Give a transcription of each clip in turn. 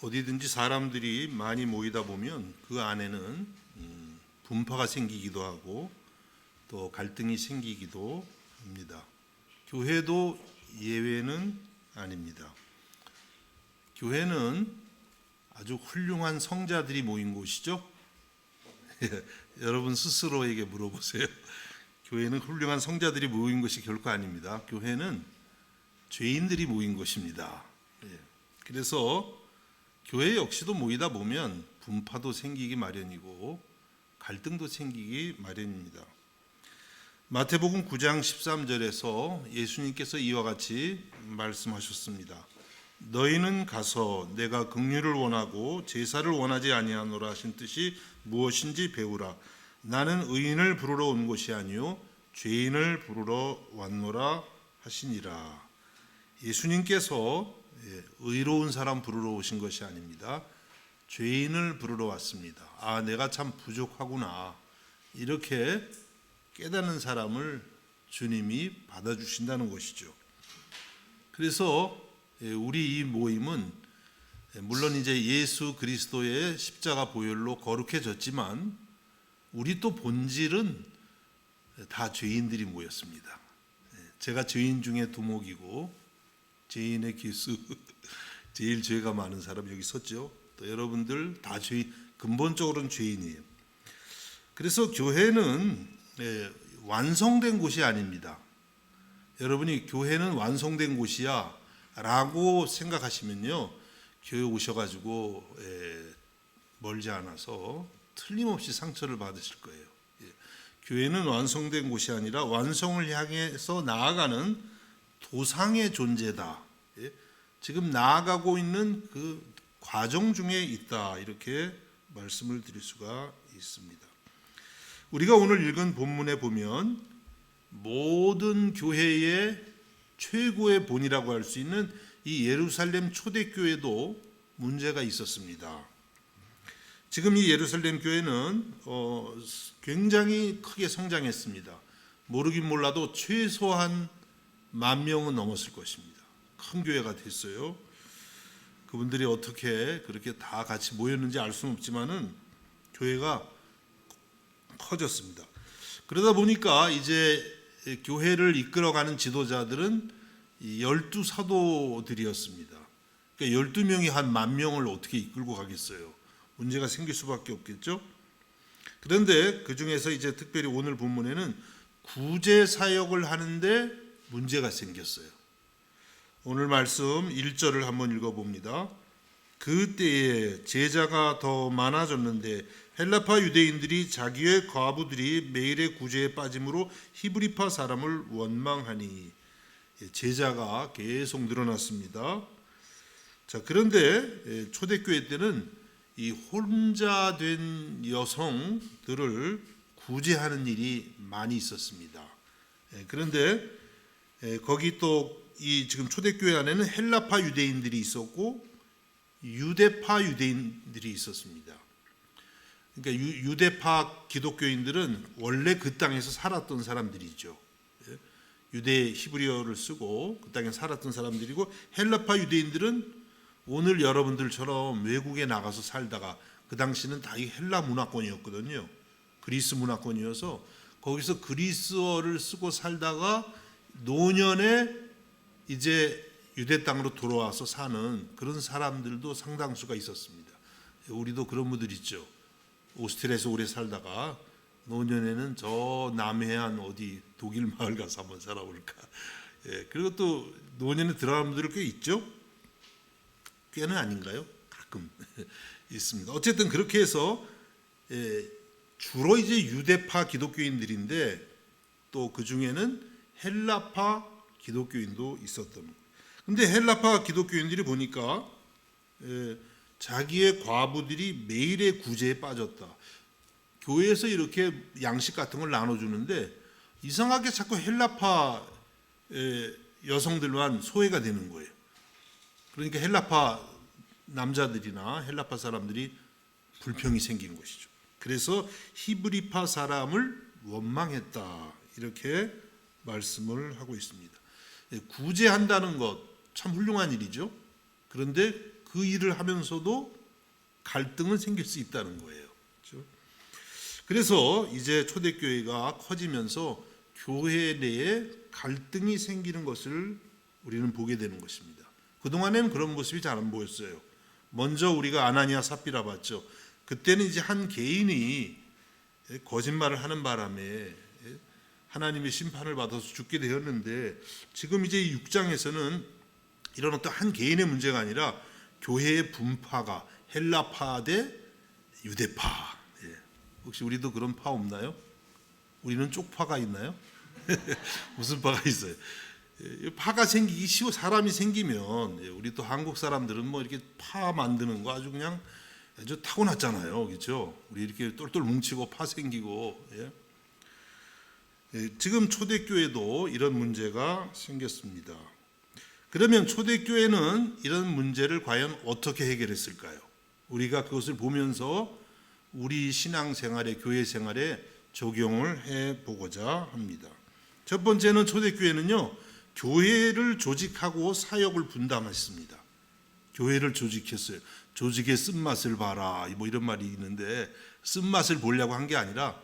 어디든지 사람들이 많이 모이다 보면 그 안에는 분파가 생기기도 하고 또 갈등이 생기기도 합니다. 교회도 예외는 아닙니다. 교회는 아주 훌륭한 성자들이 모인 곳이죠. 여러분 스스로에게 물어보세요. 교회는 훌륭한 성자들이 모인 것이 결코 아닙니다. 교회는 죄인들이 모인 것입니다. 그래서 교회 역시도 모이다 보면 분파도 생기기 마련이고 갈등도 생기기 마련입니다. 마태복음 9장 13절에서 예수님께서 이와 같이 말씀하셨습니다. 너희는 가서 내가 긍휼을 원하고 제사를 원하지 아니하노라 하신 뜻이 무엇인지 배우라. 나는 의인을 부르러 온 것이 아니요 죄인을 부르러 왔노라 하시니라. 예수님께서 의로운 사람 부르러 오신 것이 아닙니다. 죄인을 부르러 왔습니다. 아, 내가 참 부족하구나. 이렇게 깨닫는 사람을 주님이 받아주신다는 것이죠. 그래서 우리 이 모임은 물론 이제 예수 그리스도의 십자가 보혈로 거룩해졌지만 우리 또 본질은 다 죄인들이 모였습니다. 제가 죄인 중에 두목이고 죄인의 기수 제일 죄가 많은 사람 여기 섰죠. 또 여러분들 다 죄인, 근본적으로는 죄인이에요. 그래서 교회는 완성된 곳이 아닙니다. 여러분이 교회는 완성된 곳이야 라고 생각하시면요, 교회 오셔가지고 멀지 않아서 틀림없이 상처를 받으실 거예요. 교회는 완성된 곳이 아니라 완성을 향해서 나아가는 도상의 존재다. 지금 나아가고 있는 그 과정 중에 있다. 이렇게 말씀을 드릴 수가 있습니다. 우리가 오늘 읽은 본문에 보면 모든 교회의 최고의 본이라고 할 수 있는 이 예루살렘 초대교회도 문제가 있었습니다. 지금 이 예루살렘 교회는 굉장히 크게 성장했습니다. 모르긴 몰라도 최소한 10,000명은 넘었을 것입니다. 큰 교회가 됐어요. 그분들이 어떻게 그렇게 다 같이 모였는지 알 수는 없지만은 교회가 커졌습니다. 그러다 보니까 이제 교회를 이끌어가는 지도자들은 12사도들이었습니다. 그러니까 12명이 한 10,000명을 어떻게 이끌고 가겠어요? 문제가 생길 수밖에 없겠죠. 그런데 그 중에서 이제 특별히 오늘 본문에는 구제 사역을 하는데 문제가 생겼어요. 오늘 말씀 1절을 한번 읽어봅니다. 그때에 제자가 더 많아졌는데 헬라파 유대인들이 자기의 과부들이 매일의 구제에 빠짐으로 히브리파 사람을 원망하니, 제자가 계속 늘어났습니다. 자, 그런데 초대교회 때는 이 혼자 된 여성들을 구제하는 일이 많이 있었습니다. 그런데 거기 또 이 지금 초대교회 안에는 헬라파 유대인들이 있었고 유대파 유대인들이 있었습니다. 그러니까 유대파 기독교인들은 원래 그 땅에서 살았던 사람들이죠. 유대 히브리어를 쓰고 그 땅에 살았던 사람들이고, 헬라파 유대인들은 오늘 여러분들처럼 외국에 나가서 살다가, 그 당시는 다 이 헬라 문화권이었거든요. 그리스 문화권이어서 거기서 그리스어를 쓰고 살다가 노년에 이제 유대 땅으로 돌아와서 사는 그런 사람들도 상당수가 있었습니다. 우리도 그런 분들 있죠. 오스트리아에서 오래 살다가 노년에는 저 남해안 어디 독일 마을 가서 한번 살아볼까. 그리고 또 노년에 들어가는 분들 꽤 있죠. 꽤는 아닌가요? 가끔 있습니다. 어쨌든 그렇게 해서 주로 이제 유대파 기독교인들인데 또 그 중에는 헬라파 기독교인도 있었던. 근데 헬라파 기독교인들이 보니까 자기의 과부들이 매일의 구제에 빠졌다. 교회에서 이렇게 양식 같은 걸 나눠주는데 이상하게 자꾸 헬라파 여성들만 소외가 되는 거예요. 그러니까 헬라파 남자들이나 헬라파 사람들이 불평이 생긴 것이죠. 그래서 히브리파 사람을 원망했다. 이렇게 말씀을 하고 있습니다. 구제한다는 것 참 훌륭한 일이죠. 그런데 그 일을 하면서도 갈등은 생길 수 있다는 거예요. 그렇죠? 그래서 이제 초대교회가 커지면서 교회 내에 갈등이 생기는 것을 우리는 보게 되는 것입니다. 그동안에는 그런 모습이 잘 안 보였어요. 먼저 우리가 아나니아 삽비라 봤죠. 그때는 이제 한 개인이 거짓말을 하는 바람에 하나님의 심판을 받아서 죽게 되었는데, 지금 이제 6장에서는 이런 어떤 한 개인의 문제가 아니라 교회의 분파가 헬라파 대 유대파. 혹시 우리도 그런 파 없나요? 우리는 쪽파가 있나요? 무슨 파가 있어요? 파가 생기기 쉬워. 사람이 생기면, 우리 또 한국 사람들은 뭐 이렇게 파 만드는 거 아주 그냥 아주 타고났잖아요, 그렇죠? 우리 이렇게 똘똘 뭉치고 파 생기고. 지금 초대교회도 이런 문제가 생겼습니다. 그러면 초대교회는 이런 문제를 과연 어떻게 해결했을까요? 우리가 그것을 보면서 우리 신앙생활에, 교회 생활에 적용을 해보고자 합니다. 첫 번째는 초대교회는요, 교회를 조직하고 사역을 분담했습니다. 교회를 조직했어요. 조직의 쓴맛을 봐라, 뭐 이런 말이 있는데, 쓴맛을 보려고 한 게 아니라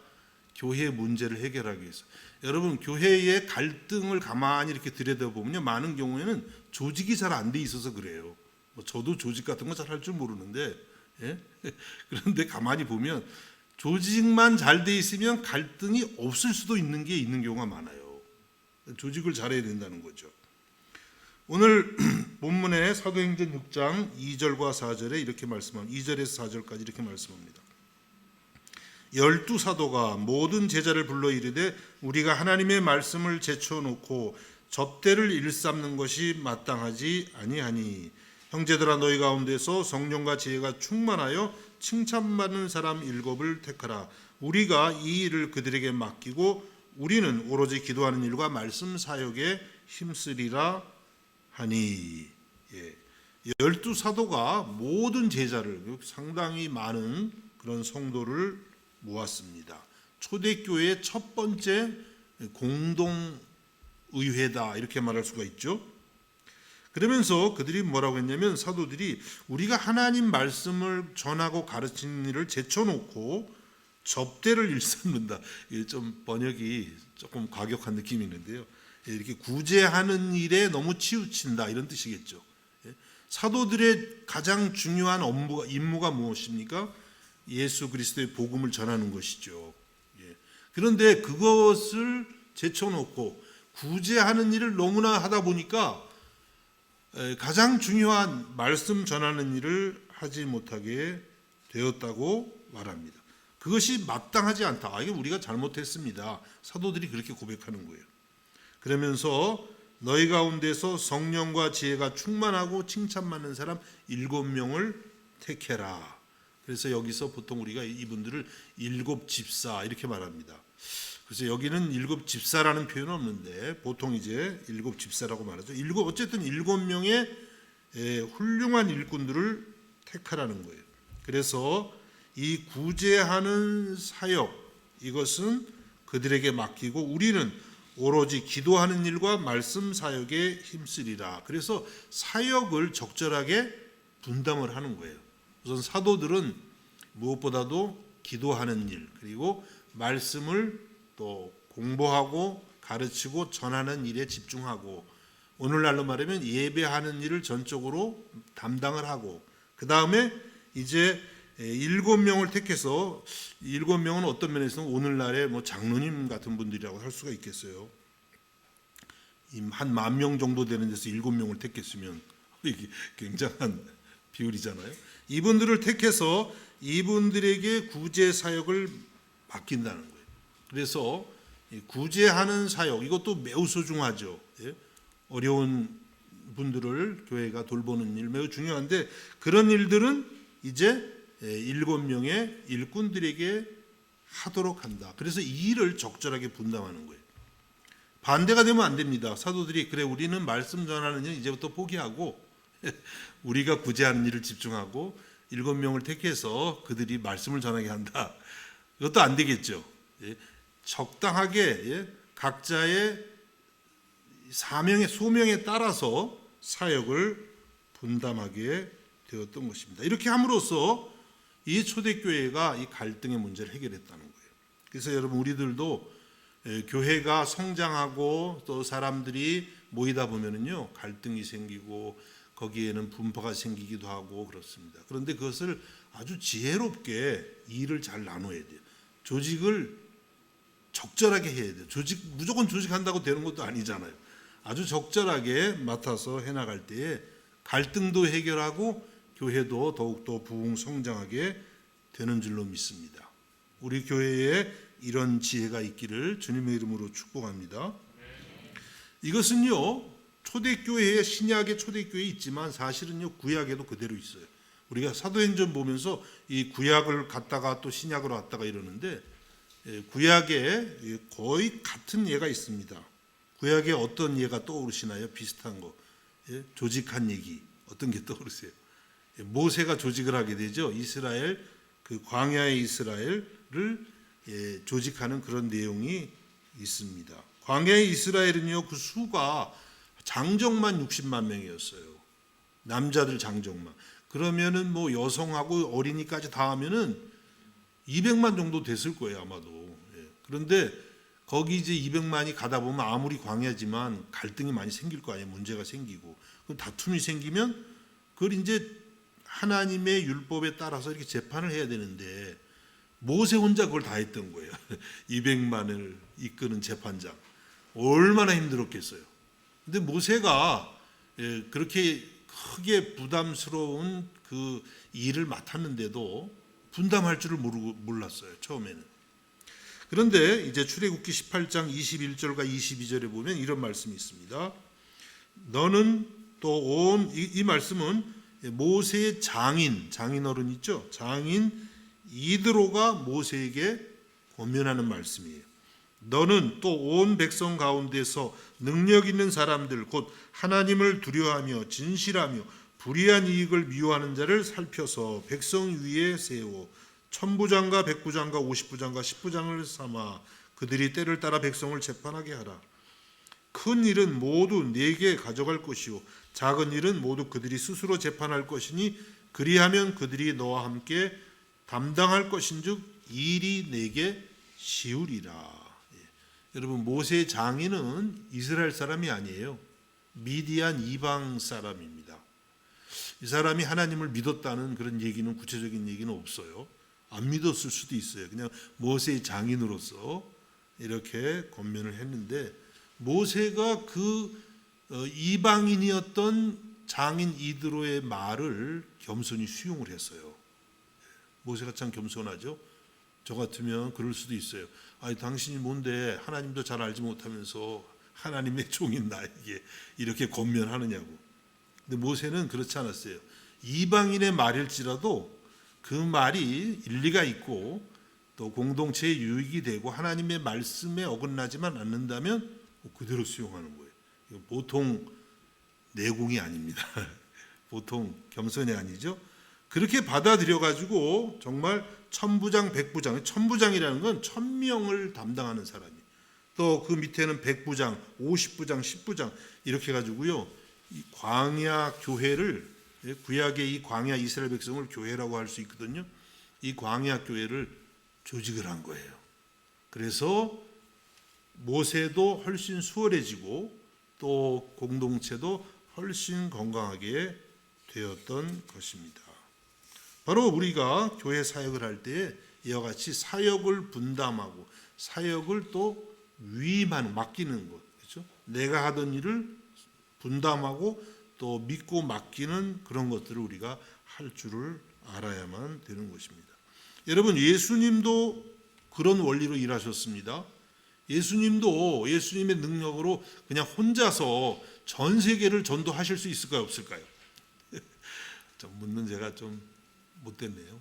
교회의 문제를 해결하기 위해서. 여러분, 교회의 갈등을 가만히 이렇게 들여다보면요, 많은 경우에는 조직이 잘 안 돼 있어서 그래요. 저도 조직 같은 거 잘 할 줄 모르는데, 그런데 가만히 보면 조직만 잘 돼 있으면 갈등이 없을 수도 있는 경우가 많아요. 조직을 잘해야 된다는 거죠. 오늘 본문의 사도행전 6장 2절과 4절에 이렇게 말씀합니다. 2절에서 4절까지 이렇게 말씀합니다. 12사도가 모든 제자를 불러 이르되 우리가 하나님의 말씀을 제쳐놓고 접대를 일삼는 것이 마땅하지 아니하니, 형제들아 너희 가운데서 성령과 지혜가 충만하여 칭찬받는 사람 7을 택하라. 우리가 이 일을 그들에게 맡기고 우리는 오로지 기도하는 일과 말씀 사역에 힘쓰리라 하니. 12사도가 모든 제자를, 상당히 많은 그런 성도를 모았습니다. 초대교회의 첫 번째 공동의회다, 이렇게 말할 수가 있죠. 그러면서 그들이 뭐라고 했냐면, 사도들이 우리가 하나님 말씀을 전하고 가르치는 일을 제쳐놓고 접대를 일삼는다. 좀 번역이 조금 과격한 느낌이 있는데요, 이렇게 구제하는 일에 너무 치우친다, 이런 뜻이겠죠. 사도들의 가장 중요한 임무가 무엇입니까? 예수 그리스도의 복음을 전하는 것이죠. 그런데 그것을 제쳐놓고 구제하는 일을 너무나 하다 보니까 가장 중요한 말씀 전하는 일을 하지 못하게 되었다고 말합니다. 그것이 마땅하지 않다. 이게 우리가 잘못했습니다. 사도들이 그렇게 고백하는 거예요. 그러면서 너희 가운데서 성령과 지혜가 충만하고 칭찬받는 사람 7명을 택해라. 그래서 여기서 보통 우리가 이분들을 7집사 이렇게 말합니다. 그래서 여기는 7집사라는 표현은 없는데 보통 이제 7집사라고 말하죠. 어쨌든 7명의 훌륭한 일꾼들을 택하라는 거예요. 그래서 이 구제하는 사역, 이것은 그들에게 맡기고 우리는 오로지 기도하는 일과 말씀 사역에 힘쓰리라. 그래서 사역을 적절하게 분담을 하는 거예요. 우선 사도들은 무엇보다도 기도하는 일, 그리고 말씀을 또 공부하고 가르치고 전하는 일에 집중하고, 오늘날로 말하면 예배하는 일을 전적으로 담당을 하고, 그 다음에 이제 7명을 택해서, 7명은 어떤 면에서는 오늘날의 뭐 장로님 같은 분들이라고 할 수가 있겠어요. 한 10,000명 정도 되는 데서 7명을 택했으면 이게 굉장한 비율이잖아요. 이분들을 택해서 이분들에게 구제 사역을 맡긴다는 거예요. 그래서 구제하는 사역, 이것도 매우 소중하죠. 어려운 분들을 교회가 돌보는 일 매우 중요한데, 그런 일들은 이제 7명의 일꾼들에게 하도록 한다. 그래서 이 일을 적절하게 분담하는 거예요. 반대가 되면 안 됩니다. 사도들이 그래 우리는 말씀 전하는 일 이제부터 포기하고 우리가 구제하는 일을 집중하고 7명을 택해서 그들이 말씀을 전하게 한다. 이것도 안 되겠죠. 적당하게 각자의 사명의 소명에 따라서 사역을 분담하게 되었던 것입니다. 이렇게 함으로써 이 초대교회가 이 갈등의 문제를 해결했다는 거예요. 그래서 여러분 우리들도 교회가 성장하고 또 사람들이 모이다 보면은요 갈등이 생기고 거기에는 분파가 생기기도 하고 그렇습니다. 그런데 그것을 아주 지혜롭게 일을 잘 나눠야 돼요. 조직을 적절하게 해야 돼요. 무조건 조직한다고 되는 것도 아니잖아요. 아주 적절하게 맡아서 해나갈 때에 갈등도 해결하고 교회도 더욱더 부흥성장하게 되는 줄로 믿습니다. 우리 교회에 이런 지혜가 있기를 주님의 이름으로 축복합니다. 이것은요 초대교회에 신약의 초대교회에 있지만 사실은요 구약에도 그대로 있어요. 우리가 사도행전 보면서 이 구약을 갔다가 또 신약으로 왔다가 이러는데 구약에 거의 같은 예가 있습니다. 구약에 어떤 예가 떠오르시나요? 비슷한 거. 조직한 얘기 어떤 게 떠오르세요? 모세가 조직을 하게 되죠. 이스라엘 그 광야의 이스라엘을 조직하는 그런 내용이 있습니다. 광야의 이스라엘은요 그 수가 장정만 60만 명이었어요. 남자들 장정만. 그러면은 뭐 여성하고 어린이까지 다 하면은 200만 정도 됐을 거예요 아마도. 그런데 거기 이제 200만이 가다 보면 아무리 광야지만 갈등이 많이 생길 거 아니에요. 문제가 생기고 그 다툼이 생기면 그걸 이제 하나님의 율법에 따라서 이렇게 재판을 해야 되는데 모세 혼자 그걸 다 했던 거예요. 200만을 이끄는 재판장 얼마나 힘들었겠어요. 근데 모세가 그렇게 크게 부담스러운 그 일을 맡았는데도 분담할 줄을 몰랐어요 처음에는. 그런데 이제 출애굽기 18장 21절과 22절에 보면 이런 말씀이 있습니다. 너는 또 온 이 말씀은 모세의 장인 어른 있죠. 장인 이드로가 모세에게 권면하는 말씀이에요. 너는 또 온 백성 가운데서 능력 있는 사람들 곧 하나님을 두려워하며 진실하며 불의한 이익을 미워하는 자를 살펴서 백성 위에 세워 천부장과 백부장과 50부장과 10부장을 삼아 그들이 때를 따라 백성을 재판하게 하라. 큰 일은 모두 네게 가져갈 것이요 작은 일은 모두 그들이 스스로 재판할 것이니 그리하면 그들이 너와 함께 담당할 것인즉 일이 네게 쉬우리라. 여러분 모세의 장인은 이스라엘 사람이 아니에요. 미디안 이방 사람입니다. 이 사람이 하나님을 믿었다는 그런 얘기는 구체적인 얘기는 없어요. 안 믿었을 수도 있어요. 그냥 모세의 장인으로서 이렇게 권면을 했는데 모세가 그 이방인이었던 장인 이드로의 말을 겸손히 수용을 했어요. 모세가 참 겸손하죠. 저 같으면 그럴 수도 있어요. 아니 당신이 뭔데 하나님도 잘 알지 못하면서 하나님의 종인 나에게 이렇게 권면하느냐고. 근데 모세는 그렇지 않았어요. 이방인의 말일지라도 그 말이 일리가 있고 또 공동체에 유익이 되고 하나님의 말씀에 어긋나지만 않는다면 그대로 수용하는 거예요. 이거 보통 내공이 아닙니다. 보통 겸손이 아니죠. 그렇게 받아들여 가지고 정말 천부장, 백부장, 천부장이라는 건 1000명을 담당하는 사람이에요. 또 그 밑에는 백부장, 50부장, 10부장 이렇게 가지고요. 이 광야 교회를 구약의 이 광야 이스라엘 백성을 교회라고 할 수 있거든요. 이 광야 교회를 조직을 한 거예요. 그래서 모세도 훨씬 수월해지고 또 공동체도 훨씬 건강하게 되었던 것입니다. 바로 우리가 교회 사역을 할 때 이와 같이 사역을 분담하고 사역을 또 위임하는 맡기는 것, 그렇죠? 내가 하던 일을 분담하고 또 믿고 맡기는 그런 것들을 우리가 할 줄을 알아야만 되는 것입니다. 여러분 예수님도 그런 원리로 일하셨습니다. 예수님도 예수님의 능력으로 그냥 혼자서 전 세계를 전도하실 수 있을까요, 없을까요? 좀 묻는 제가 좀 못됐네요.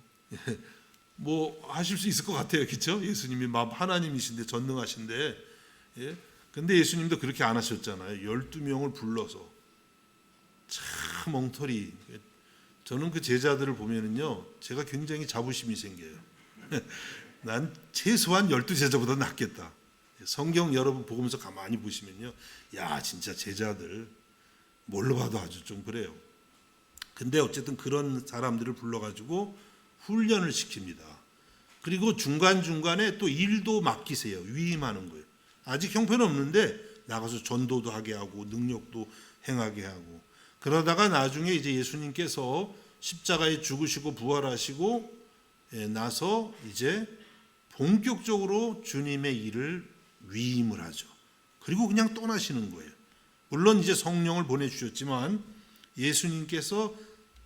뭐 하실 수 있을 것 같아요, 그렇죠? 예수님이 하나님이신데 전능하신데, 근데 예수님도 그렇게 안 하셨잖아요. 12명을 불러서 참 엉터리. 저는 그 제자들을 보면은요, 제가 굉장히 자부심이 생겨요. 난 최소한 12제자보다 낫겠다. 성경 여러분 보면서 가만히 보시면요, 야 진짜 제자들 뭘로 봐도 아주 좀 그래요. 근데 어쨌든 그런 사람들을 불러가지고 훈련을 시킵니다. 그리고 중간중간에 또 일도 맡기세요. 위임하는 거예요. 아직 형편은 없는데 나가서 전도도 하게 하고 능력도 행하게 하고, 그러다가 나중에 이제 예수님께서 십자가에 죽으시고 부활하시고 나서 이제 본격적으로 주님의 일을 위임을 하죠. 그리고 그냥 떠나시는 거예요. 물론 이제 성령을 보내주셨지만 예수님께서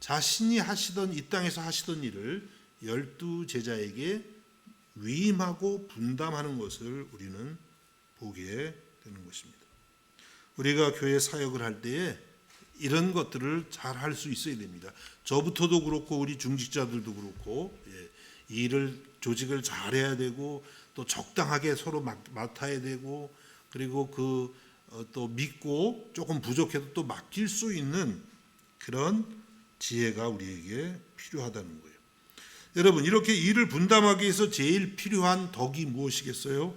자신이 하시던, 이 땅에서 하시던 일을 12제자에게 위임하고 분담하는 것을 우리는 보게 되는 것입니다. 우리가 교회 사역을 할 때에 이런 것들을 잘 할 수 있어야 됩니다. 저부터도 그렇고 우리 중직자들도 그렇고 일을, 조직을 잘해야 되고 또 적당하게 서로 맡아야 되고, 그리고 또 믿고 조금 부족해도 또 맡길 수 있는 그런 지혜가 우리에게 필요하다는 거예요. 여러분, 이렇게 일을 분담하기 위해서 제일 필요한 덕이 무엇이겠어요?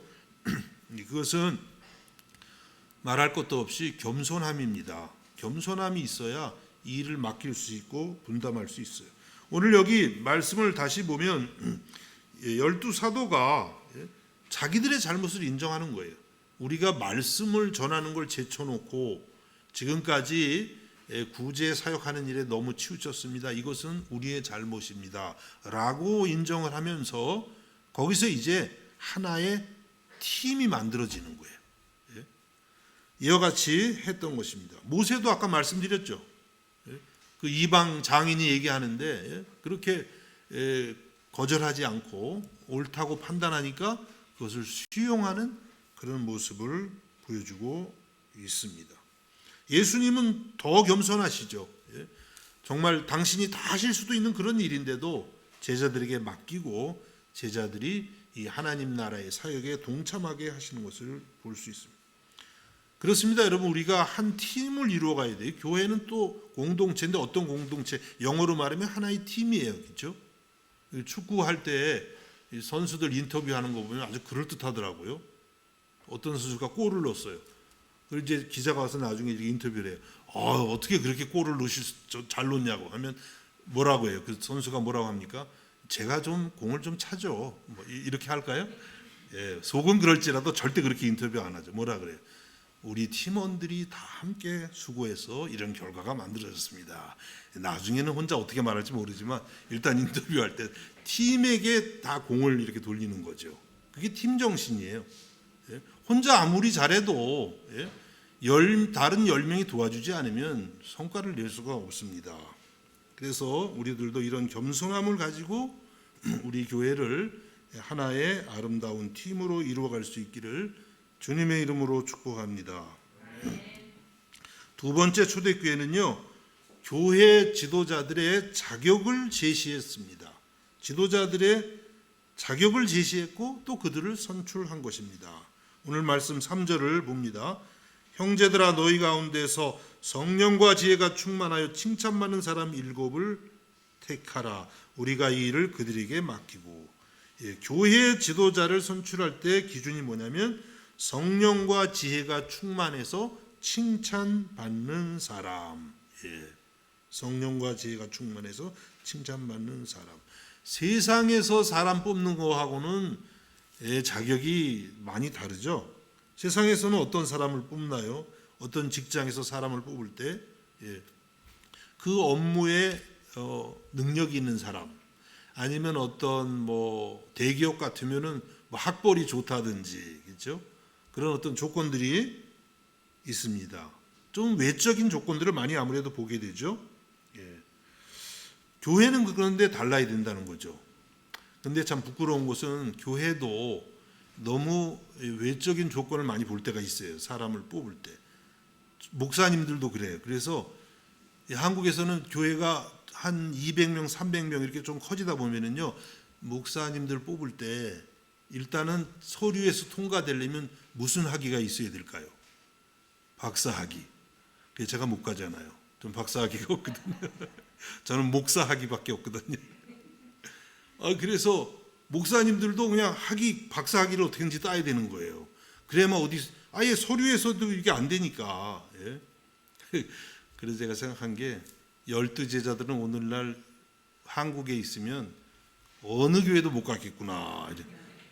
그것은 말할 것도 없이 겸손함입니다. 겸손함이 있어야 이 일을 맡길 수 있고 분담할 수 있어요. 오늘 여기 말씀을 다시 보면 12사도가 자기들의 잘못을 인정하는 거예요. 우리가 말씀을 전하는 걸 제쳐놓고 지금까지 구제 사역하는 일에 너무 치우쳤습니다. 이것은 우리의 잘못입니다 라고 인정을 하면서 거기서 이제 하나의 팀이 만들어지는 거예요. 이와 같이 했던 것입니다. 모세도 아까 말씀드렸죠. 그 이방 장인이 얘기하는데 그렇게 거절하지 않고 옳다고 판단하니까 그것을 수용하는 그런 모습을 보여주고 있습니다. 예수님은 더 겸손하시죠. 정말 당신이 다 하실 수도 있는 그런 일인데도 제자들에게 맡기고 제자들이 이 하나님 나라의 사역에 동참하게 하시는 것을 볼 수 있습니다. 그렇습니다. 여러분, 우리가 한 팀을 이루어 가야 돼요. 교회는 또 공동체인데 어떤 공동체? 영어로 말하면 하나의 팀이에요. 그렇죠? 축구할 때 선수들 인터뷰하는 거 보면 아주 그럴듯하더라고요. 어떤 선수가 골을 넣었어요. 그리고 이제 기자가 와서 나중에 인터뷰를 해요. 어떻게 그렇게 골을 잘 넣냐고 하면 뭐라고 해요? 그 선수가 뭐라고 합니까? 제가 좀 공을 좀 차죠. 뭐 이렇게 할까요? 속은 그럴지라도 절대 그렇게 인터뷰 안 하죠. 뭐라 그래요? 우리 팀원들이 다 함께 수고해서 이런 결과가 만들어졌습니다. 나중에는 혼자 어떻게 말할지 모르지만 일단 인터뷰할 때 팀에게 다 공을 이렇게 돌리는 거죠. 그게 팀 정신이에요. 혼자 아무리 잘해도 다른 10명이 도와주지 않으면 성과를 낼 수가 없습니다. 그래서 우리들도 이런 겸손함을 가지고 우리 교회를 하나의 아름다운 팀으로 이루어갈 수 있기를 주님의 이름으로 축복합니다. 두 번째 초대교회는요, 교회 지도자들의 자격을 제시했습니다. 지도자들의 자격을 제시했고 또 그들을 선출한 것입니다. 오늘 말씀 3절을 봅니다. 형제들아, 너희 가운데서 성령과 지혜가 충만하여 칭찬받는 사람 7을 택하라. 우리가 이 일을 그들에게 맡기고. 교회 지도자를 선출할 때 기준이 뭐냐면 성령과 지혜가 충만해서 칭찬받는 사람. 성령과 지혜가 충만해서 칭찬받는 사람. 세상에서 사람 뽑는 거하고는 자격이 많이 다르죠. 세상에서는 어떤 사람을 뽑나요? 어떤 직장에서 사람을 뽑을 때 그 업무에 능력이 있는 사람, 아니면 어떤 대기업 같으면은 학벌이 좋다든지, 그렇죠? 그런 어떤 조건들이 있습니다. 좀 외적인 조건들을 많이 아무래도 보게 되죠. 교회는 그런데 달라야 된다는 거죠. 근데 참 부끄러운 것은 교회도 너무 외적인 조건을 많이 볼 때가 있어요. 사람을 뽑을 때. 목사님들도 그래요. 그래서 한국에서는 교회가 한 200명, 300명 이렇게 좀 커지다 보면은요, 목사님들 뽑을 때 일단은 서류에서 통과되려면 무슨 학위가 있어야 될까요? 박사 학위. 그래서 제가 못 가잖아요. 좀 박사 학위가 없거든요. 저는 목사 학위밖에 없거든요. 그래서 목사님들도 그냥 박사 학위를 어떻게든지 따야 되는 거예요. 그래야만 아예 서류에서도 이게 안 되니까. 그래서 제가 생각한 게 열두 제자들은 오늘날 한국에 있으면 어느 교회도 못 갔겠구나.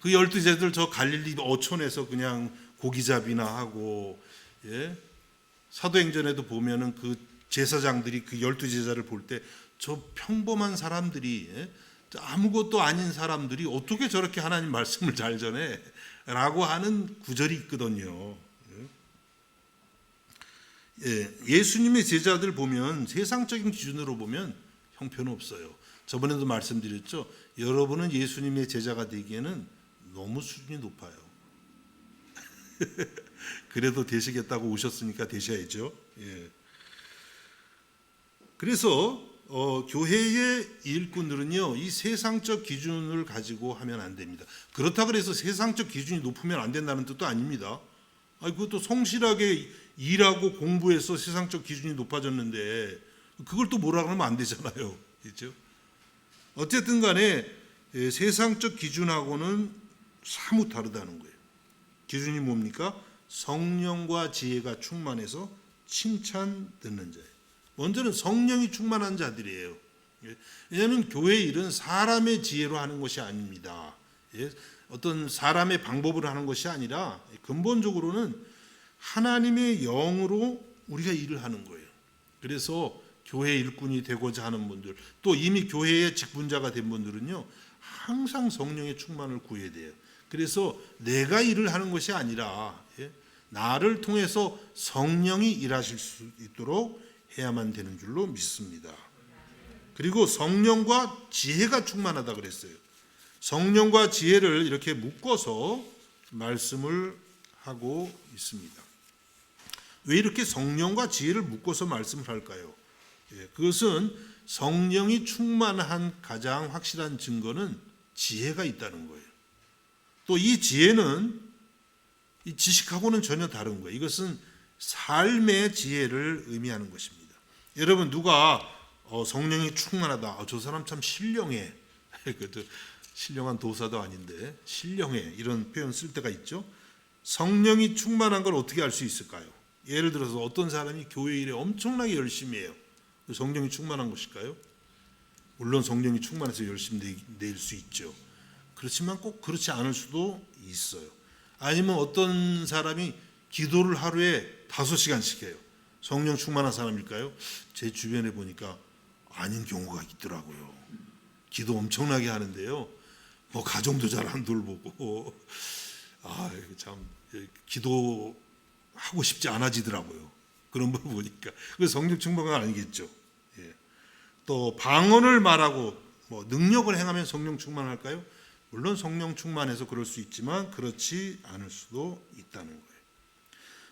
그 열두 제자들 저 갈릴리 어촌에서 그냥 고기잡이나 하고, 예? 사도행전에도 보면은 그 제사장들이 그 열두 제자를 볼 때 저 평범한 사람들이, 예? 아무것도 아닌 사람들이 어떻게 저렇게 하나님 말씀을 잘 전해? 라고 하는 구절이 있거든요. 예, 예수님의 제자들 보면 세상적인 기준으로 보면 형편없어요. 저번에도 말씀드렸죠. 여러분은 예수님의 제자가 되기에는 너무 수준이 높아요. 그래도 되시겠다고 오셨으니까 되셔야죠. 예. 그래서 교회의 일꾼들은요, 이 세상적 기준을 가지고 하면 안 됩니다. 그렇다 그래서 세상적 기준이 높으면 안 된다는 뜻도 아닙니다. 그것도 성실하게 일하고 공부해서 세상적 기준이 높아졌는데 그걸 또 뭐라 그러면 안 되잖아요. 그렇죠? 어쨌든 간에 세상적 기준하고는 사뭇 다르다는 거예요. 기준이 뭡니까? 성령과 지혜가 충만해서 칭찬 듣는 자예요. 먼저는 성령이 충만한 자들이에요. 왜냐하면 교회의 일은 사람의 지혜로 하는 것이 아닙니다. 어떤 사람의 방법으로 하는 것이 아니라 근본적으로는 하나님의 영으로 우리가 일을 하는 거예요. 그래서 교회 일꾼이 되고자 하는 분들, 또 이미 교회의 직분자가 된 분들은요, 항상 성령의 충만을 구해야 돼요. 그래서 내가 일을 하는 것이 아니라 나를 통해서 성령이 일하실 수 있도록 해야만 되는 줄로 믿습니다. 그리고 성령과 지혜가 충만하다 그랬어요. 성령과 지혜를 이렇게 묶어서 말씀을 하고 있습니다. 왜 이렇게 성령과 지혜를 묶어서 말씀을 할까요? 그것은 성령이 충만한 가장 확실한 증거는 지혜가 있다는 거예요. 또 이 지혜는 이 지식하고는 전혀 다른 거예요. 이것은 삶의 지혜를 의미하는 것입니다. 여러분, 누가 성령이 충만하다, 저 사람 참 신령해, 신령한 도사도 아닌데 신령해, 이런 표현 쓸 때가 있죠. 성령이 충만한 걸 어떻게 알 수 있을까요? 예를 들어서 어떤 사람이 교회 일에 엄청나게 열심히 해요. 성령이 충만한 것일까요? 물론 성령이 충만해서 열심히 낼 수 있죠. 그렇지만 꼭 그렇지 않을 수도 있어요. 아니면 어떤 사람이 기도를 하루에 5시간씩 해요. 성령 충만한 사람일까요? 제 주변에 보니까 아닌 경우가 있더라고요. 기도 엄청나게 하는데요, 뭐 가정도 잘 안 돌보고, 참 기도하고 싶지 않아지더라고요. 그런 걸 보니까. 그래서 성령 충만은 아니겠죠. 또 방언을 말하고 뭐 능력을 행하면 성령 충만할까요? 물론 성령 충만해서 그럴 수 있지만 그렇지 않을 수도 있다는 거예요.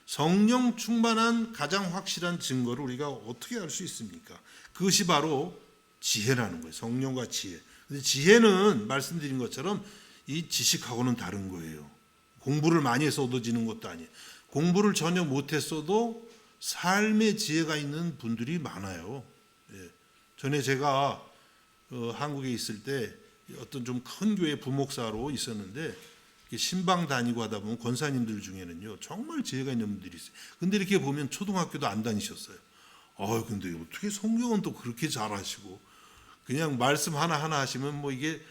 성령 충만한 가장 확실한 증거를 우리가 어떻게 알 수 있습니까? 그것이 바로 지혜라는 거예요. 성령과 지혜. 근데 지혜는 말씀드린 것처럼 이 지식하고는 다른 거예요. 공부를 많이 해서 얻어지는 것도 아니에요. 공부를 전혀 못했어도 삶의 지혜가 있는 분들이 많아요. 전에 제가 한국에 있을 때 어떤 좀 큰 교회 부목사로 있었는데, 신방 다니고 하다 보면 권사님들 중에는요 정말 지혜가 있는 분들이 있어요. 근데 이렇게 보면 초등학교도 안 다니셨어요. 근데 어떻게 성경은 또 그렇게 잘하시고, 그냥 말씀 하나하나 하시면 뭐 이게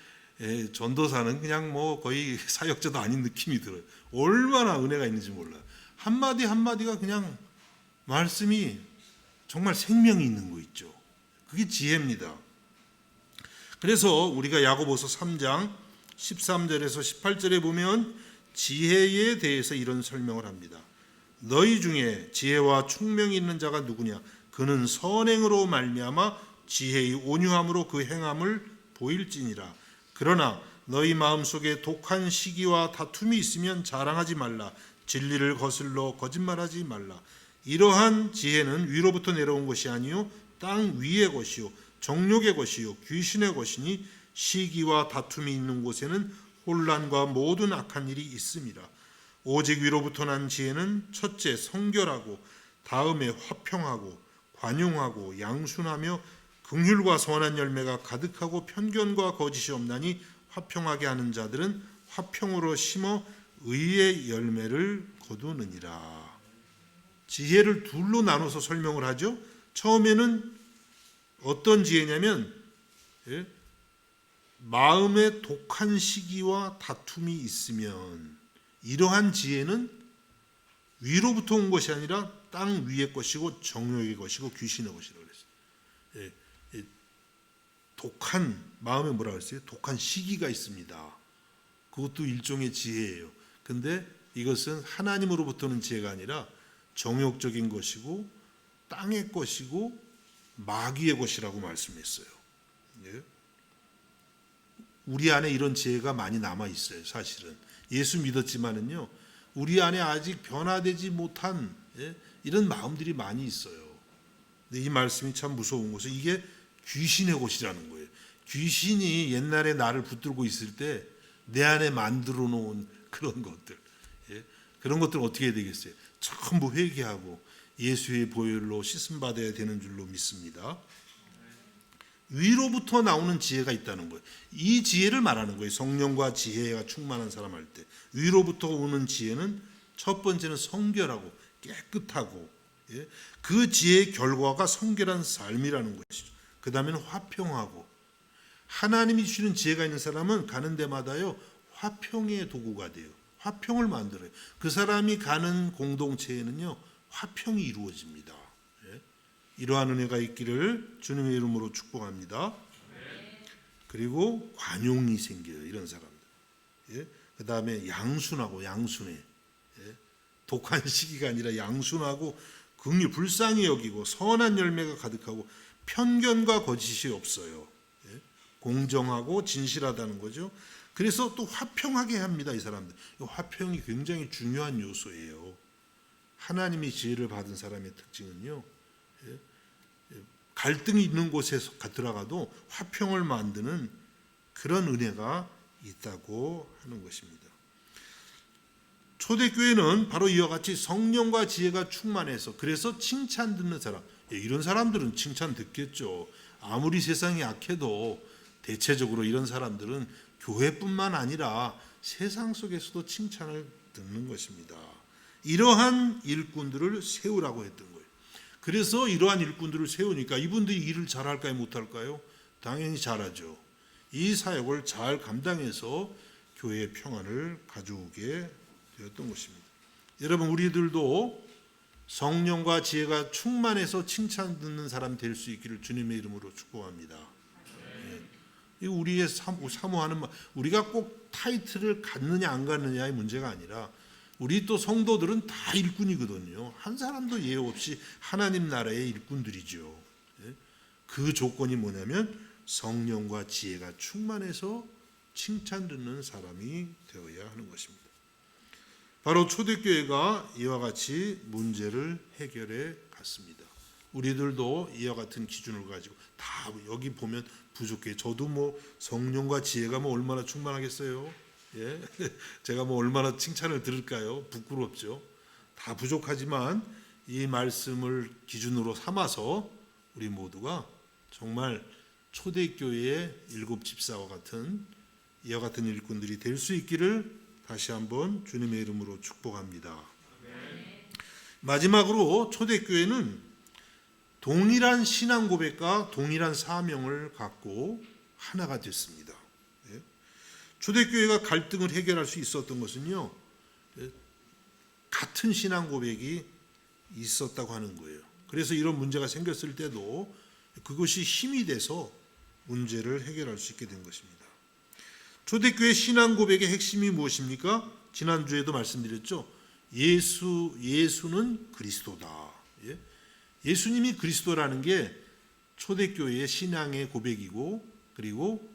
전도사는 그냥 뭐 거의 사역자도 아닌 느낌이 들어요. 얼마나 은혜가 있는지 몰라요. 한마디 한마디가 그냥 말씀이 정말 생명이 있는 거 있죠. 그게 지혜입니다. 그래서 우리가 야고보서 3장 13절에서 18절에 보면 지혜에 대해서 이런 설명을 합니다. 너희 중에 지혜와 총명이 있는 자가 누구냐? 그는 선행으로 말미암아 지혜의 온유함으로 그 행함을 보일지니라. 그러나 너희 마음속에 독한 시기와 다툼이 있으면 자랑하지 말라. 진리를 거슬러 거짓말하지 말라. 이러한 지혜는 위로부터 내려온 것이 아니요 땅 위의 것이요 정욕의 것이요 귀신의 것이니 시기와 다툼이 있는 곳에는 혼란과 모든 악한 일이 있음이라. 오직 위로부터 난 지혜는 첫째 성결하고 다음에 화평하고 관용하고 양순하며 긍휼과 선한 열매가 가득하고 편견과 거짓이 없나니 화평하게 하는 자들은 화평으로 심어 의의 열매를 거두느니라. 지혜를 둘로 나눠서 설명을 하죠. 처음에는 어떤 지혜냐면 마음에 독한 시기와 다툼이 있으면 이러한 지혜는 위로부터 온 것이 아니라 땅 위의 것이고 정욕의 것이고 귀신의 것이라고 그랬어요. 독한 마음에 뭐라고 했어요? 독한 시기가 있습니다. 그것도 일종의 지혜예요. 근데 이것은 하나님으로부터는 지혜가 아니라 정욕적인 것이고 땅의 것이고 마귀의 것이라고 말씀했어요. 우리 안에 이런 지혜가 많이 남아 있어요. 사실은 예수 믿었지만은요, 우리 안에 아직 변화되지 못한 이런 마음들이 많이 있어요. 근데 이 말씀이 참 무서운 것은 이게 귀신의 것이라는 거예요. 귀신이 옛날에 나를 붙들고 있을 때 내 안에 만들어 놓은 그런 것들, 그런 것들 어떻게 해야 되겠어요? 전부 회개하고 예수의 보혈로 씻음 받아야 되는 줄로 믿습니다. 위로부터 나오는 지혜가 있다는 거예요. 이 지혜를 말하는 거예요. 성령과 지혜가 충만한 사람 할 때 위로부터 오는 지혜는 첫 번째는 성결하고 깨끗하고, 그 지혜의 결과가 성결한 삶이라는 것이죠. 그 다음에는 화평하고, 하나님이 주시는 지혜가 있는 사람은 가는 데마다요 화평의 도구가 돼요. 화평을 만들어요. 그 사람이 가는 공동체에는요 화평이 이루어집니다. 이러한 은혜가 있기를 주님의 이름으로 축복합니다. 그리고 관용이 생겨요. 이런 사람들. 그 다음에 양순하고 양순해. 독한 시기가 아니라 양순하고 긍휼 불쌍히 여기고 선한 열매가 가득하고 편견과 거짓이 없어요. 공정하고 진실하다는 거죠. 그래서 또 화평하게 합니다. 이 사람들. 화평이 굉장히 중요한 요소예요. 하나님이 지혜를 받은 사람의 특징은요, 갈등이 있는 곳에 들어가도 화평을 만드는 그런 은혜가 있다고 하는 것입니다. 초대교회는 바로 이와 같이 성령과 지혜가 충만해서, 그래서 칭찬 듣는 사람, 이런 사람들은 칭찬 듣겠죠. 아무리 세상이 악해도 대체적으로 이런 사람들은 교회뿐만 아니라 세상 속에서도 칭찬을 듣는 것입니다. 이러한 일꾼들을 세우라고 했던 거예요. 그래서 이러한 일꾼들을 세우니까 이분들이 일을 잘할까요, 못할까요? 당연히 잘하죠. 이 사역을 잘 감당해서 교회의 평안을 가져오게 되었던 것입니다. 여러분, 우리들도 성령과 지혜가 충만해서 칭찬 듣는 사람 될 수 있기를 주님의 이름으로 축복합니다. 우리의 사모하는, 우리가 꼭 타이틀을 갖느냐 안 갖느냐의 문제가 아니라, 우리 또 성도들은 다 일꾼이거든요. 한 사람도 예외 없이 하나님 나라의 일꾼들이죠. 그 조건이 뭐냐면 성령과 지혜가 충만해서 칭찬 듣는 사람이 되어야 하는 것입니다. 바로 초대교회가 이와 같이 문제를 해결해 갔습니다. 우리들도 이와 같은 기준을 가지고 다 여기 보면 부족해. 저도 성령과 지혜가 얼마나 충만하겠어요. 제가 얼마나 칭찬을 들을까요? 부끄럽죠. 다 부족하지만 이 말씀을 기준으로 삼아서 우리 모두가 정말 초대교회의 7 집사와 같은 이와 같은 일꾼들이 될 수 있기를 다시 한번 주님의 이름으로 축복합니다. 마지막으로 초대교회는 동일한 신앙 고백과 동일한 사명을 갖고 하나가 됐습니다. 초대교회가 갈등을 해결할 수 있었던 것은요, 같은 신앙 고백이 있었다고 하는 거예요. 그래서 이런 문제가 생겼을 때도 그것이 힘이 돼서 문제를 해결할 수 있게 된 것입니다. 초대교회 신앙 고백의 핵심이 무엇입니까? 지난주에도 말씀드렸죠. 예수는 그리스도다. 예수님이 그리스도라는 게 초대교회의 신앙의 고백이고, 그리고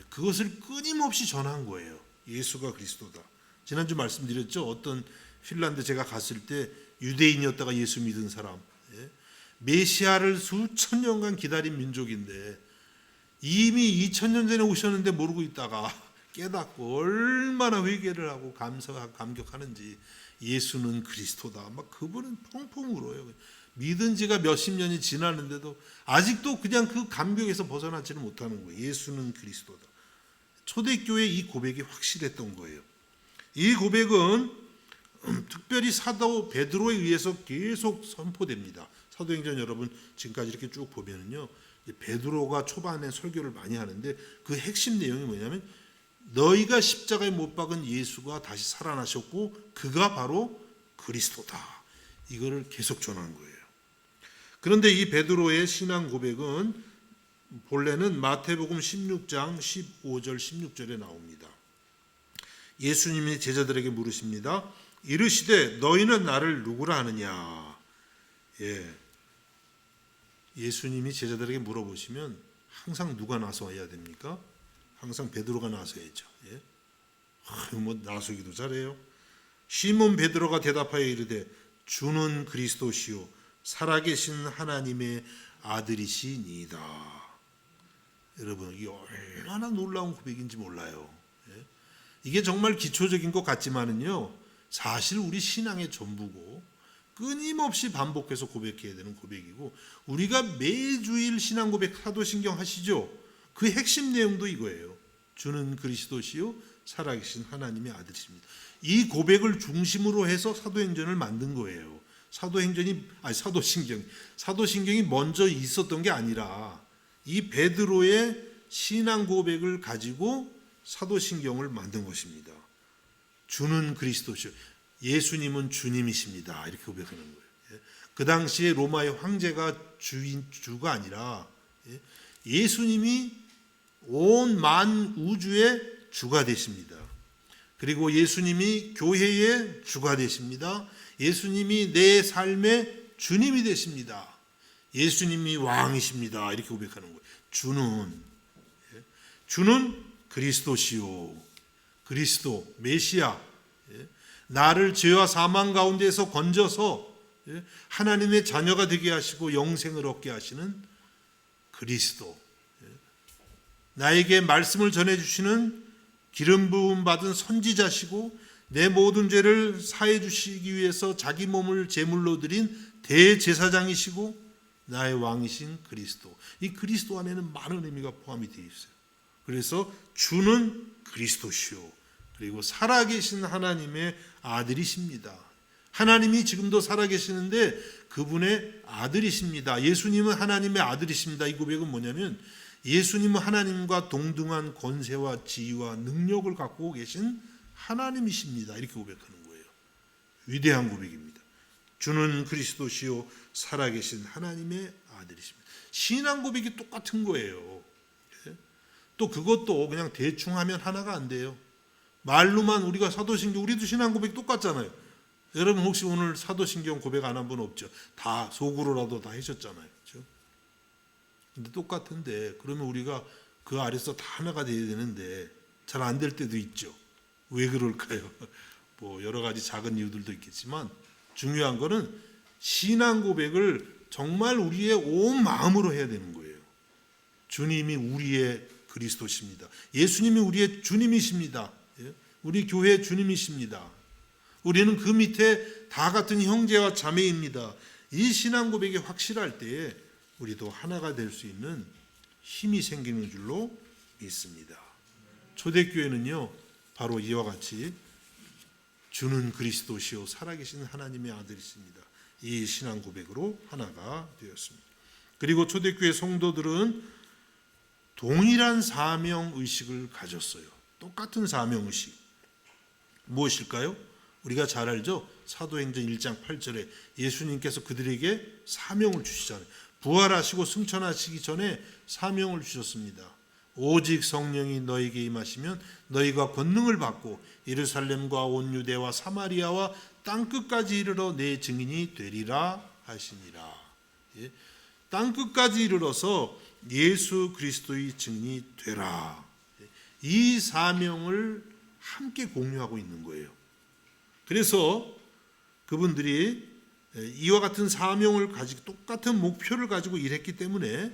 그것을 끊임없이 전한 거예요. 예수가 그리스도다. 지난주 말씀드렸죠. 어떤 핀란드 제가 갔을 때 유대인이었다가 예수 믿은 사람, 메시아를 수천 년간 기다린 민족인데 이미 2000년 전에 오셨는데 모르고 있다가 깨닫고 얼마나 회개를 하고 감사하고 감격하는지, 예수는 그리스도다. 막 그분은 펑펑 울어요. 믿은 지가 몇십 년이 지났는데도 아직도 그냥 그 감격에서 벗어나지는 못하는 거예요. 예수는 그리스도다. 초대교회 이 고백이 확실했던 거예요. 이 고백은 특별히 사도 베드로에 의해서 계속 선포됩니다. 사도행전 여러분 지금까지 이렇게 쭉 보면은요, 베드로가 초반에 설교를 많이 하는데 그 핵심 내용이 뭐냐면 너희가 십자가에 못 박은 예수가 다시 살아나셨고 그가 바로 그리스도다. 이거를 계속 전하는 거예요. 그런데 이 베드로의 신앙 고백은 본래는 마태복음 16장 15절 16절에 나옵니다. 예수님이 제자들에게 물으십니다. 이르시되 너희는 나를 누구라 하느냐. 예수님이 제자들에게 물어보시면 항상 누가 나서야 됩니까? 항상 베드로가 나서야죠. 나서기도 잘해요. 시몬 베드로가 대답하여 이르되 주는 그리스도시요 살아계신 하나님의 아들이시니이다. 여러분 이게 얼마나 놀라운 고백인지 몰라요. 이게 정말 기초적인 것 같지만은요 사실 우리 신앙의 전부고 끊임없이 반복해서 고백해야 되는 고백이고 우리가 매주일 신앙 고백 사도신경 하시죠? 그 핵심 내용도 이거예요. 주는 그리스도시요 살아계신 하나님의 아들이십니다. 이 고백을 중심으로 해서 사도행전을 만든 거예요. 사도신경이 먼저 있었던 게 아니라 이 베드로의 신앙 고백을 가지고 사도신경을 만든 것입니다. 주는 그리스도시요 예수님은 주님이십니다. 이렇게 고백하는 거예요. 그 당시에 로마의 황제가 주가 아니라 예수님이 온 만우주의 주가 되십니다. 그리고 예수님이 교회의 주가 되십니다. 예수님이 내 삶의 주님이 되십니다. 예수님이 왕이십니다. 이렇게 고백하는 거예요. 주는 그리스도시요. 그리스도, 메시아. 나를 죄와 사망 가운데서 건져서 하나님의 자녀가 되게 하시고 영생을 얻게 하시는 그리스도. 나에게 말씀을 전해주시는 기름 부음 받은 선지자시고 내 모든 죄를 사해 주시기 위해서 자기 몸을 제물로 드린 대제사장이시고 나의 왕이신 그리스도. 이 그리스도 안에는 많은 의미가 포함이 되어 있어요. 그래서 주는 그리스도시요 그리고 살아계신 하나님의 아들이십니다. 하나님이 지금도 살아계시는데 그분의 아들이십니다. 예수님은 하나님의 아들이십니다. 이 고백은 뭐냐면 예수님은 하나님과 동등한 권세와 지위와 능력을 갖고 계신 하나님이십니다. 이렇게 고백하는 거예요. 위대한 고백입니다. 주는 그리스도시요 살아계신 하나님의 아들이십니다. 신앙 고백이 똑같은 거예요. 또 그것도 그냥 대충 하면 하나가 안 돼요. 말로만 우리가 사도신경 우리도 신앙 고백 똑같잖아요. 여러분 혹시 오늘 사도신경 고백 안 한 분 없죠? 다 속으로라도 다 하셨잖아요. 그렇죠? 근데 똑같은데 그러면 우리가 그 아래서 다 하나가 돼야 되는데 잘 안 될 때도 있죠. 왜 그럴까요? 뭐 여러 가지 작은 이유들도 있겠지만 중요한 거는 신앙 고백을 정말 우리의 온 마음으로 해야 되는 거예요. 주님이 우리의 그리스도십니다. 예수님이 우리의 주님이십니다. 우리 교회의 주님이십니다. 우리는 그 밑에 다 같은 형제와 자매입니다. 이 신앙 고백이 확실할 때에 우리도 하나가 될 수 있는 힘이 생기는 줄로 믿습니다. 초대교회는요 바로 이와 같이 주는 그리스도시요 살아계신 하나님의 아들이십니다. 이 신앙 고백으로 하나가 되었습니다. 그리고 초대교회 성도들은 동일한 사명의식을 가졌어요. 똑같은 사명의식. 무엇일까요? 우리가 잘 알죠? 사도행전 1장 8절에 예수님께서 그들에게 사명을 주시잖아요. 부활하시고 승천하시기 전에 사명을 주셨습니다. 오직 성령이 너에게 임하시면 너희가 권능을 받고 예루살렘과 온 유대와 사마리아와 땅끝까지 이르러 내 증인이 되리라 하시니라. 땅끝까지 이르러서 예수 그리스도의 증인이 되라. 이 사명을 함께 공유하고 있는 거예요. 그래서 그분들이 이와 같은 사명을 가지고 똑같은 목표를 가지고 일했기 때문에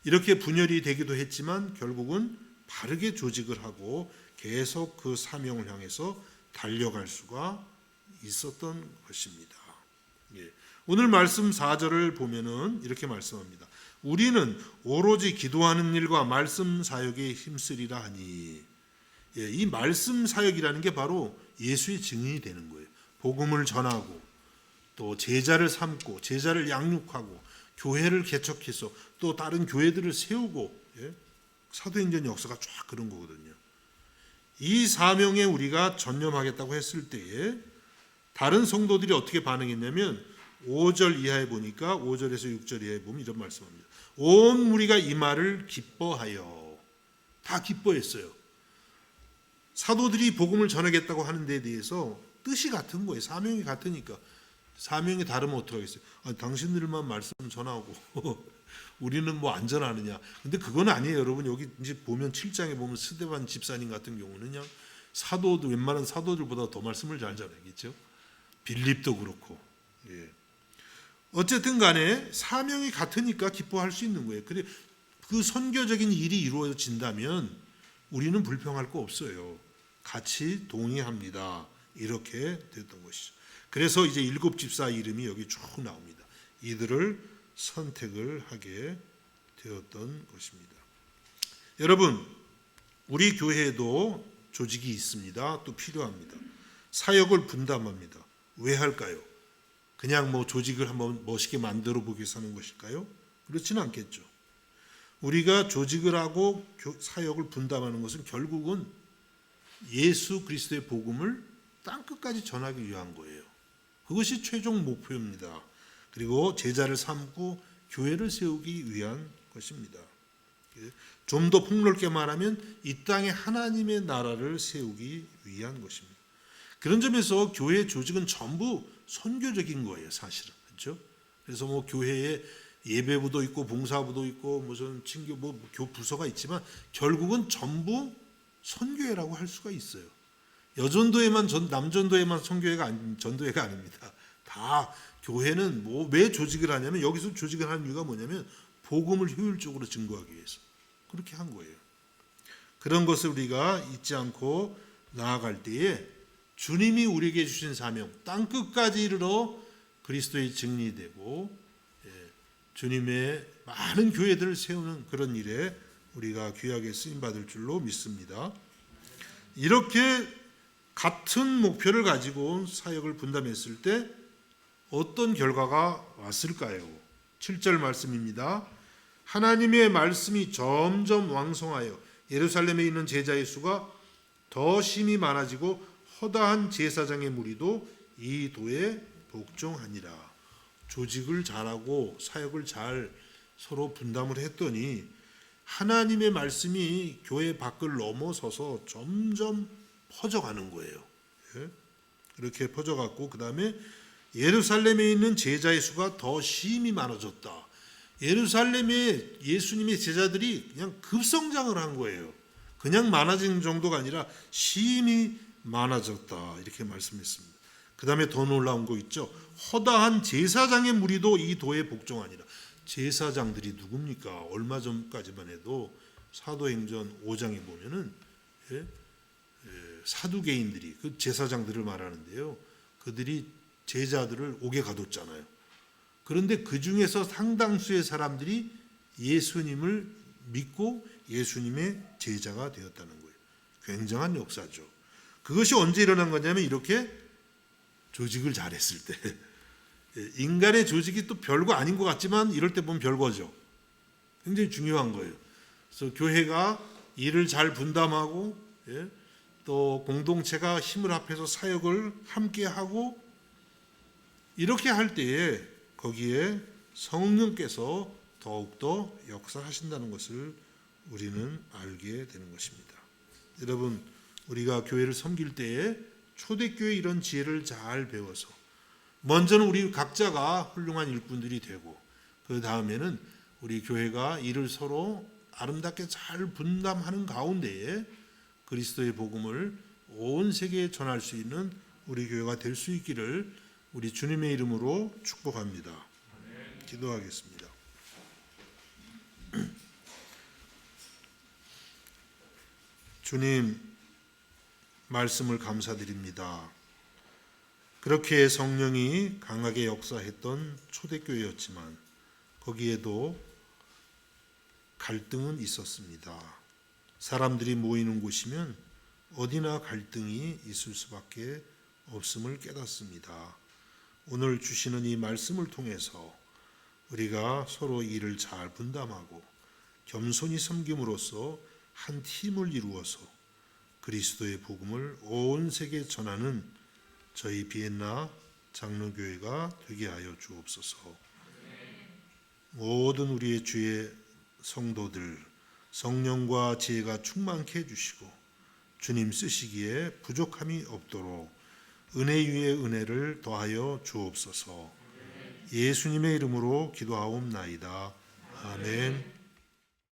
이렇게 분열이 되기도 했지만 결국은 바르게 조직을 하고 계속 그 사명을 향해서 달려갈 수가 있었던 것입니다. 오늘 말씀 4절을 보면은 이렇게 말씀합니다. 우리는 오로지 기도하는 일과 말씀 사역에 힘쓰리라 하니. 이 말씀 사역이라는 게 바로 예수의 증인이 되는 거예요. 복음을 전하고 또 제자를 삼고 제자를 양육하고 교회를 개척해서 또 다른 교회들을 세우고, 예? 사도행전 역사가 쫙 그런 거거든요. 이 사명에 우리가 전념하겠다고 했을 때에 다른 성도들이 어떻게 반응했냐면 5절 이하에 보니까 5절에서 6절 이하에 보면 이런 말씀합니다. 온 무리가 이 말을 기뻐하여, 다 기뻐했어요. 사도들이 복음을 전하겠다고 하는 데에 대해서 뜻이 같은 거예요. 사명이 같으니까. 사명이 다르면 어떡하겠어요? 당신들만 말씀 전하고 우리는 뭐 안전하느냐. 근데 그건 아니에요, 여러분. 여기 이제 보면 7장에 보면 스데반 집사님 같은 경우는요, 사도들, 웬만한 사도들보다 더 말씀을 잘 전하겠죠. 빌립도 그렇고. 예. 어쨌든 간에 사명이 같으니까 기뻐할 수 있는 거예요. 근데 그 선교적인 일이 이루어진다면 우리는 불평할 거 없어요. 같이 동의합니다. 이렇게 됐던 것이죠. 그래서 이제 7 집사 이름이 여기 쭉 나옵니다. 이들을 선택을 하게 되었던 것입니다. 여러분, 우리 교회에도 조직이 있습니다. 또 필요합니다. 사역을 분담합니다. 왜 할까요? 그냥 뭐 조직을 한번 멋있게 만들어 보기 위해서 하는 것일까요? 그렇지는 않겠죠. 우리가 조직을 하고 사역을 분담하는 것은 결국은 예수 그리스도의 복음을 땅끝까지 전하기 위한 거예요. 그것이 최종 목표입니다. 그리고 제자를 삼고 교회를 세우기 위한 것입니다. 좀 더 폭넓게 말하면 이 땅에 하나님의 나라를 세우기 위한 것입니다. 그런 점에서 교회 조직은 전부 선교적인 거예요, 사실은. 그렇죠? 그래서 뭐 교회에 예배부도 있고 봉사부도 있고 무슨 친교 뭐 교부서가 있지만 결국은 전부 선교회라고 할 수가 있어요. 여전도에만 남전도에만 전도회가 아닙니다. 다 교회는 뭐 왜 조직을 하냐면, 여기서 조직을 하는 이유가 뭐냐면 복음을 효율적으로 증거하기 위해서 그렇게 한 거예요. 그런 것을 우리가 잊지 않고 나아갈 때에 주님이 우리에게 주신 사명, 땅끝까지 이르러 그리스도의 증인이 되고 주님의 많은 교회들을 세우는 그런 일에 우리가 귀하게 쓰임받을 줄로 믿습니다. 이렇게 같은 목표를 가지고 사역을 분담했을 때 어떤 결과가 왔을까요? 7절 말씀입니다. 하나님의 말씀이 점점 왕성하여 예루살렘에 있는 제자의 수가 더 심히 많아지고 허다한 제사장의 무리도 이 도에 복종하니라. 조직을 잘하고 사역을 잘 서로 분담을 했더니 하나님의 말씀이 교회 밖을 넘어서서 점점 퍼져가는 거예요. 그렇게 퍼져갔고 그 다음에 예루살렘에 있는 제자의 수가 더 심히 많아졌다. 예루살렘에 예수님의 제자들이 그냥 급성장을 한 거예요. 그냥 많아진 정도가 아니라 심히 많아졌다. 이렇게 말씀했습니다. 그 다음에 더 놀라운 거 있죠. 허다한 제사장의 무리도 이 도에 복종하니라. 제사장들이 누굽니까? 얼마 전까지만 해도 사도행전 5장에 보면은 사두개인들이 그 제사장들을 말하는데요. 그들이 제자들을 옥에 가뒀잖아요. 그런데 그 중에서 상당수의 사람들이 예수님을 믿고 예수님의 제자가 되었다는 거예요. 굉장한 역사죠. 그것이 언제 일어난 거냐면 이렇게 조직을 잘했을 때. 인간의 조직이 또 별거 아닌 것 같지만 이럴 때 보면 별거죠. 굉장히 중요한 거예요. 그래서 교회가 일을 잘 분담하고 또 공동체가 힘을 합해서 사역을 함께 하고 이렇게 할 때에 거기에 성령께서 더욱더 역사하신다는 것을 우리는 알게 되는 것입니다. 여러분, 우리가 교회를 섬길 때에 초대교회 이런 지혜를 잘 배워서 먼저는 우리 각자가 훌륭한 일꾼들이 되고 그 다음에는 우리 교회가 이를 서로 아름답게 잘 분담하는 가운데에 그리스도의 복음을 온 세계에 전할 수 있는 우리 교회가 될 수 있기를 우리 주님의 이름으로 축복합니다. 기도하겠습니다. 주님, 말씀을 감사드립니다. 그렇게 성령이 강하게 역사했던 초대교회였지만 거기에도 갈등은 있었습니다. 사람들이 모이는 곳이면 어디나 갈등이 있을 수밖에 없음을 깨닫습니다. 오늘 주시는 이 말씀을 통해서 우리가 서로 일을 잘 분담하고 겸손히 섬김으로써 한 팀을 이루어서 그리스도의 복음을 온 세계에 전하는 저희 비엔나 장로교회가 되게 하여 주옵소서. 모든 우리의 주의 성도들 성령과 지혜가 충만케 해주시고 주님 쓰시기에 부족함이 없도록 은혜 위에 은혜를 더하여 주옵소서. 예수님의 이름으로 기도하옵나이다. 아멘.